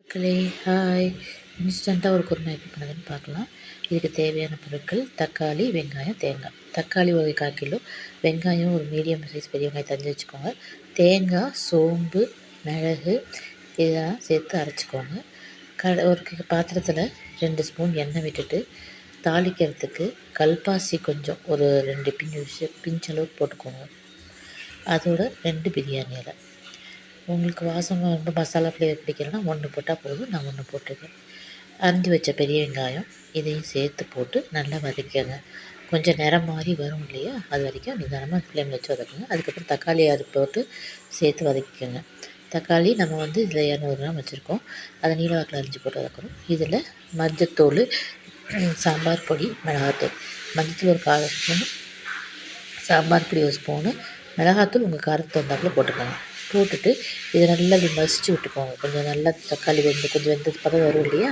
மக்களே ஹாய்! இன்ஸ்டண்ட்டாக ஒரு குருமா எப்படி பண்ணுறதுன்னு பார்க்கலாம். இதுக்கு தேவையான பொருட்கள் தக்காளி, வெங்காயம், தேங்காய். தக்காளி ஒரு 1/4 கிலோ, வெங்காயம் ஒரு மீடியம் சைஸ் பெரிய வெங்காயம் தஞ்சு வச்சுக்கோங்க. தேங்காய், சோம்பு, மிளகு இதெல்லாம் சேர்த்து அரைச்சிக்கோங்க. ஒரு பாத்திரத்தில் 2 ஸ்பூன் எண்ணெய் விட்டுட்டு தாளிக்கிறதுக்கு கல்பாசி கொஞ்சம் ஒரு 2 பிஞ்ச் அளவுக்கு போட்டுக்கோங்க. அதோட 2 பிரியாணி இலை. உங்களுக்கு வாசம் ரொம்ப மசாலா ஃப்ளேவர் பிடிக்கலன்னா 1 போட்டால் போதும். நான் 1 போட்டிருக்கேன். அரிஞ்சு வச்ச பெரிய வெங்காயம் இதையும் சேர்த்து போட்டு நல்லா வதக்கிக்கங்க. கொஞ்சம் நிறம் மாறி வரும் இல்லையா, அது வரைக்கும் நிதானமாக ஃப்ளேமில் வச்சு வதக்குங்க. அதுக்கப்புறம் தக்காளி அது போட்டு சேர்த்து வதக்கிக்கோங்க. தக்காளி நம்ம இதில் 200 கிராம் வச்சுருக்கோம். அதை நீல வாக்கில் அரிஞ்சு போட்டு வதக்கணும். இதில் மஞ்சத்தூள், சாம்பார் பொடி, மிளகாத்தூள். மஞ்சத்தூள் ஒரு 1/4 ஸ்பூனு, சாம்பார் பொடி 1 ஸ்பூனு, மிளகாத்தூள் உங்கள் காரத்துக்கு தகுந்தாப்புல போட்டுக்கோங்க. போட்டுட்டு இதை நல்லா இப்படி மசிச்சு விட்டுக்கோங்க. கொஞ்சம் நல்லா தக்காளி கொஞ்சம் வெந்தது பதம் வரும் இல்லையா,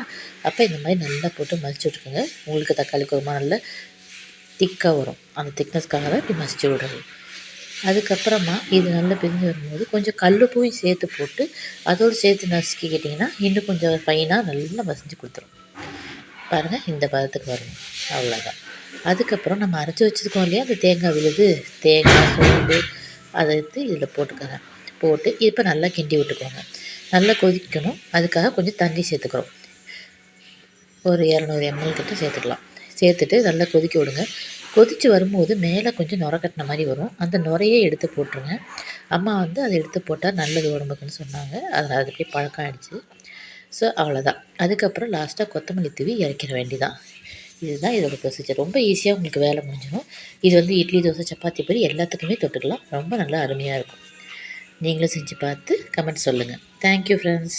அப்போ இந்த மாதிரி நல்லா போட்டு மசிச்சு விட்டுக்கோங்க. உங்களுக்கு தக்காளி குருமா நல்லா திக்காக வரும். அந்த திக்னஸ்க்காக தான் இப்படி மசிச்சு விடுறது. அதுக்கப்புறமா இது நல்லா பிரிஞ்சு வரும்போது கொஞ்சம் கல்லுப்பையும் சேர்த்து போட்டு அதோடு சேர்த்து நசுக்கிக்கிட்டிங்கன்னா இன்னும் கொஞ்சம் ஃபைனாக நல்லா மசிஞ்சு கொடுத்துரும். பாருங்கள், இந்த பதத்துக்கு வரணும். அவ்வளோதான். அதுக்கப்புறம் நம்ம அரைச்சி வச்சுருக்கோம் இல்லையா, அந்த தேங்காய் விழுது, தேங்காய், சோம்பு அதை எடுத்து இதில் போட்டுக்கோங்க. போட்டு இப்போ நல்லா கிண்டி விட்டுக்கோங்க. நல்லா கொதிக்கணும். அதுக்காக கொஞ்சம் தண்ணி சேர்த்துக்கிறோம். ஒரு 200 ml கிட்ட சேர்த்துக்கலாம். சேர்த்துட்டு நல்லா கொதிக்க விடுங்க. கொதித்து வரும்போது மேலே கொஞ்சம் நுர கட்டின மாதிரி வரும். அந்த நுரையே எடுத்து போட்டுருங்க. அம்மா அதை எடுத்து போட்டால் நல்லது உடம்புக்குன்னு சொன்னாங்க. அதில் அது அப்படியே பழக்கம் ஆகிடுச்சு. ஸோ அவ்வளோதான். அதுக்கப்புறம் லாஸ்ட்டாக கொத்தமல்லி தூவி இறக்கிற வேண்டிதான். இதுதான் இதோட ப்ரொசீஜர். ரொம்ப ஈஸியாக உங்களுக்கு வேலை முடிஞ்சிடும். இது இட்லி, தோசை, சப்பாத்தி பொரி எல்லாத்துக்குமே தொட்டுக்கலாம். ரொம்ப நல்லா அருமையாக இருக்கும். நீங்களும் செஞ்சு பார்த்து கமெண்ட் சொல்லுங்கள். Thank you friends.